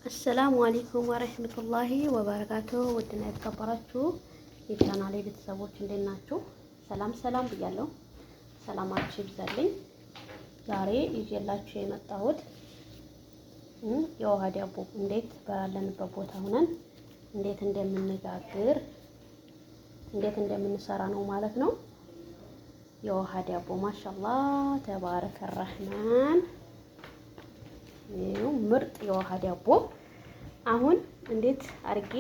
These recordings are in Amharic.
አሰላሙ አለይኩም ወረህመቱላሂ ወበረካቱ። ውድና የተከበራችሁ የቻናሌ ቤተሰቦች እንዴት ናችሁ? ሰላም ሰላም ብያለሁ። ሰላማችሁ ይብዛልኝ። ዛሬ ይዤላችሁ የመጣሁት የውሃ ዳቦ እንዴት ባለንበት ቦታ ሆነን እንዴት እንደምንጋግር እንዴት እንደምንሰራ ነው ማለት ነው። የውሃ ዳቦ ማሻአላህ ተባረከ ረህማን ነው። ምርጥ የውሃ ዳቦ አሁን እንዴት አርጌ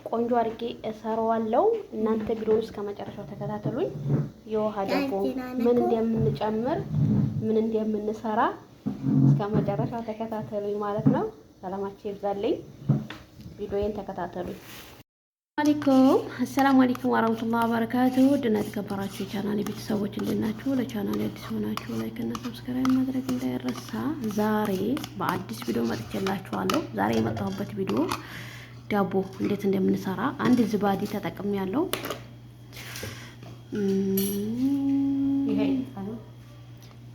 ቆንጆ አርጌ እሰራዋለሁ። እናንተ ቪዲዮውን እስከ መጨረሻው ተከታተሉኝ። የውሃ ዳቦ ምን እንደምንጨምር ምን እንደምንሰራ እስከ መጨረሻው ተከታተሉኝ ማለት ነው። ሰላማችሁ ይብዛልኝ። ቪዲዮዬን ተከታተሉኝ። አሰላሙ አለይኩም ወራህመቱላሂ ወበረካቱሁ። ድና የተከበራችሁ የቻናሌ ቤተሰቦች እንዴት ናችሁ? ለቻናሌ አዲስ ሆናችሁ ላይክ እና ሰብስክራይብ ማድረግ እንዳይረሳ። ዛሬ በአዲስ ቪዲዮ መጥቼላችኋለሁ። ዛሬ የመጣሁበት ቪዲዮ ዳቦ እንዴት እንደምንሰራ አንድ ዝባዲ ተጠቅሜያለሁ።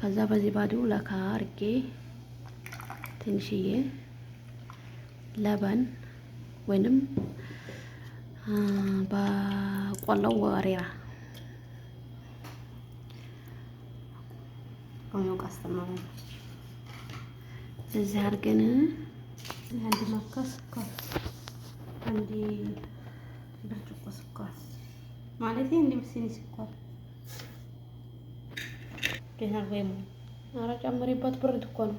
ከዛ በዚህ ባዲው ለካ አርጌ ትንሽዬ ለበን ወይንም በቆሎ ወሬራ እዚህ አድርገን አንድ ማንኪያ ስኳር፣ አንድ ብርጭቆ ስኳር ማለት እንደ ብስኒ ስኳር ኧረ ጨምሪበት። ብርድ እኮ ነው።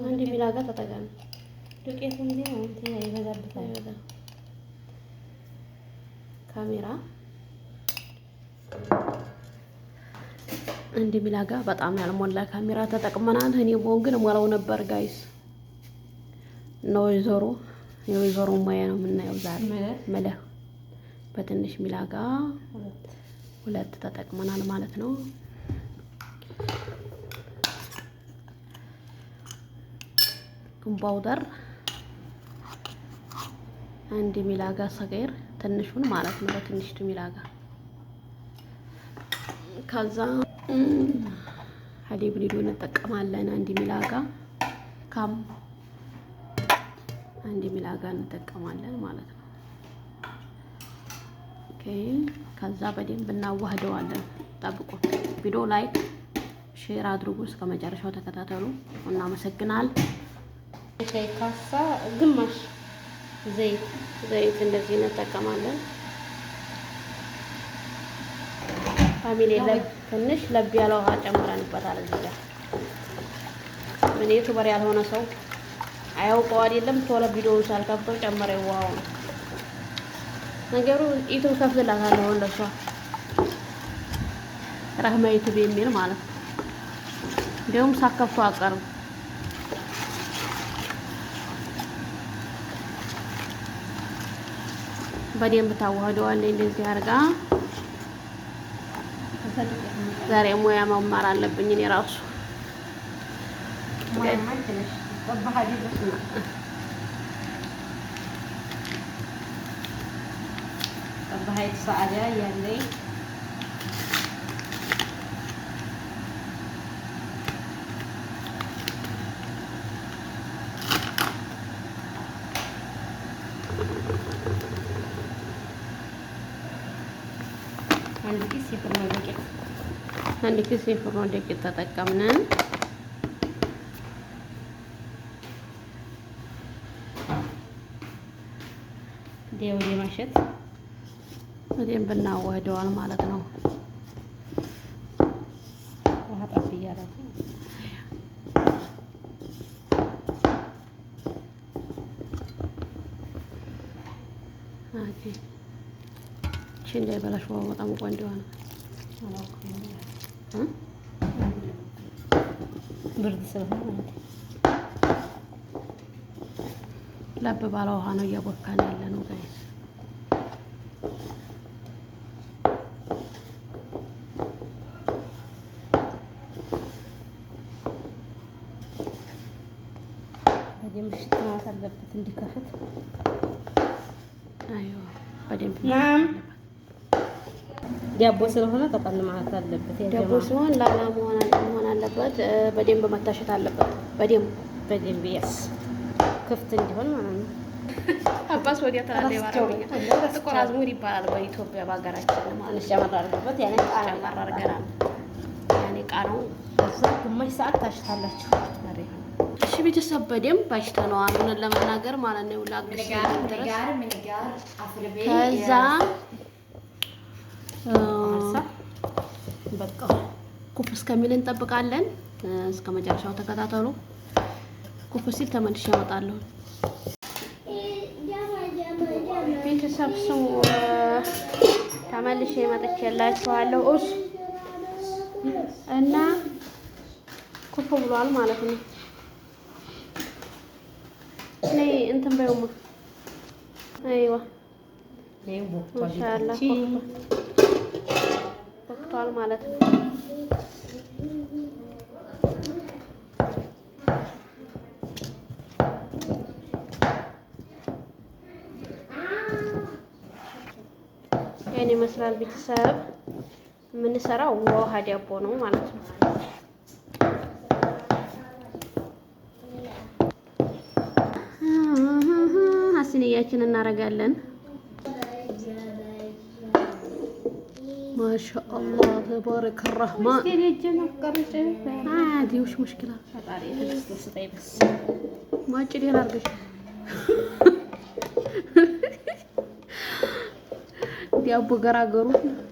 አንድ ሚላጋ ተጠቀሚ። ዱቄት እንዴ ነው እንትን ይበዛበታል። ይበዛ ካሜራ አንድ ሚላጋ በጣም ያልሞላ ካሜራ ተጠቅመናል። እኔ ቦን ግን ሞላው ነበር ጋይስ ነው። የወይዘሮ ሙያ ነው የምናየው ዛሬ። መለህ በትንሽ ሚላጋ ሁለት ተጠቅመናል ማለት ነው። ፓውደር አንድ ሚላጋ ሰገር ትንሹን ማለት ነው። በትንሽቱ ሚላጋ ከዛ ሀሊብ ሊዶ እንጠቀማለን። አንድ ሚላጋ ካም አንድ ሚላጋ እንጠቀማለን ማለት ነው። ኦኬ ከዛ በደንብ እናዋህደዋለን። ጠብቁ። ቪዲዮ ላይክ ሼር አድርጉ። እስከ መጨረሻው ተከታተሉ። እናመሰግናለን። ሻይ ካሳ ግማሽ ዘይት እንደዚህ እንጠቀማለን። ፋሚሊ ትንሽ ለብ ያለ ውሃ ጨምረንበታል። እዚህ ጋር ምን ዩቲዩበር ያልሆነ ሰው አያውቀው አይደለም። ቶሎ ቪዲዮውን ሳልከፍተው ጨመረ ውሃውን። ነገሩ ዩቲዩብ ከፍትላታለሁ ለሷ ረህማ ዩቲዩብ የሚል ማለት ነው። እንደውም ሳከፍቱ አቀርብ በደንብ ታዋህደዋለች። እንደዚህ አድርጋ ዛሬ ሙያ መማር አለብኝ እኔ ራሱ። አንድ ኪስ የፍርኖ ዱቄት ተጠቀምን። ወደ ማሸት በደንብ እናዋህደዋል ማለት ነው። ውሃ ጠብ እያደረጉ እንዳይበላሽ ውሃው በጣም ቆንጆ ነው። ብርድ ስለሆነ ለብ ባለ ውሃ ነው እያቦካን ያለ ነው ጋይስ። በደንብ ሽታው አለበት እንዲከፍት። አይዋ በደንብ ዳቦ ስለሆነ ቀጠን ማለት አለበት። ዳቦ ስለሆነ ላላ መሆን አለበት። በደንብ መታሸት አለበት በደንብ በደንብ ያስ ክፍት እንዲሆን ማለት ነው። አባስ ወዲያ ተላለ ይባላል። ጥቁር አዝሙድ ይባላል በኢትዮጵያ በሀገራችን ማለት ጨመራርገበት ያኔ ጨመራርገናል። ያኔ ቃናው እዛ ግማሽ ሰዓት ታሽታላችሁ። እሺ ቤተሰብ በደንብ ባሽተነዋል ሆነን ለመናገር ማለት ነው። ላግሽ ከዛ በቃ ኩፍ እስከሚል እንጠብቃለን። እስከ መጨረሻው ተከታተሉ። ኩፍ ሲል ተመልሼ እመጣለሁ። ቤተሰብ ስሙ ተመልሼ መጥቼላችኋለሁ። እና ኩፍ ብሏል ማለት ነው። ነይ እንትን በይውማ አይዋ ማሻአላህ ወቅቷል ማለት ነው። ይሄን ይመስላል ቤተሰብ። የምንሰራው ውሃ ዳቦ ነው ማለት ነው። አስኒያችን እናደርጋለን። ማሻአላህ ተባረከ الرحمن عادي وش مشكلة ما تجي هنا ارجع ዳቦ ገራገሩ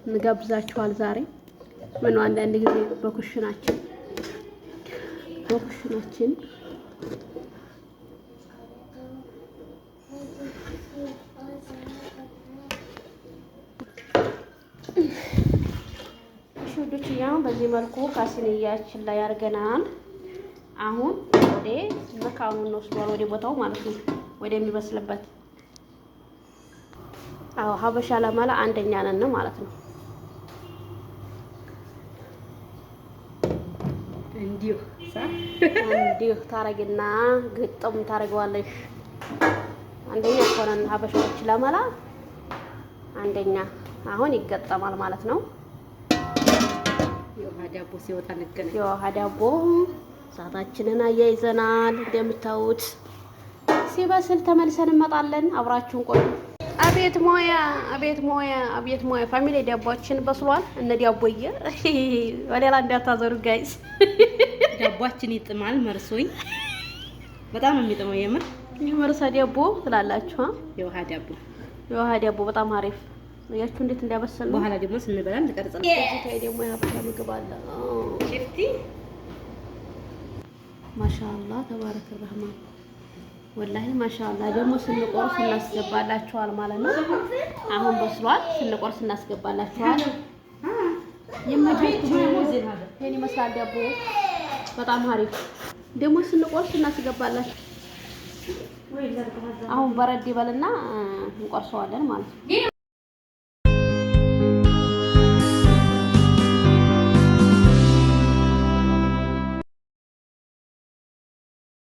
እንጋብዛችኋል ዛሬ። ምን ነው አንዳንድ ጊዜ በኩሽናችን ሹዱች ያው በዚህ መልኩ ካስኒያችን ላይ አድርገናል። አሁን ወደ መካኑን እንወስደዋለን ወደ ቦታው ማለት ነው፣ ወደሚበስልበት። አዎ ሀበሻ ለማላ አንደኛ ነን ማለት ነው። እንዲሁ ታረጊና ግጥም ታረጊዋለሽ። አንደኛ ሆነን ሀበሻዎች ለማላ አንደኛ። አሁን ይገጠማል ማለት ነው። የውሃ ዳቦ ሲወጣ እንገናኝ። የውሃ ዳቦ ሰዓታችንን አያይዘናል። እንደምታዩት ሲበስል ተመልሰን እንመጣለን። አብራችሁን ቆዩ። አቤት ሞያ፣ አቤት ሞያ፣ አቤት ሞያ። ፋሚሊ ዳቦአችን በስሏል። እነ ዳቦዬ ወሌላ እንዳታዘሩ ጋይስ። ዳቦአችን ይጥማል። መርሶኝ በጣም ነው የሚጥመው። የመርሳ ዳቦ ትላላችሁ። የውሃ ዳቦ በጣም አሪፍ ያችሁ። እንዴት እንዳበሰል ነው። በኋላ ደግሞ ስንበላ እንቀርጻለን። እዚህ ደግሞ ያበሻ ምግብ አለ። ሽፍቲ ማሻአላህ ተባረከ الرحمن ወላሂ ማሻአላህ። ደግሞ ስንቆርስ እናስገባላችኋል ማለት ነው። አሁን በስሏል። ስንቆርስ እናስገባላችኋል። ይሄን ይመስላል ዳቦ በጣም አሪፍ። ደግሞ ስንቆርስ እናስገባላችሁ። አሁን በረድ ይበልና እንቆርሰዋለን ማለት ነው።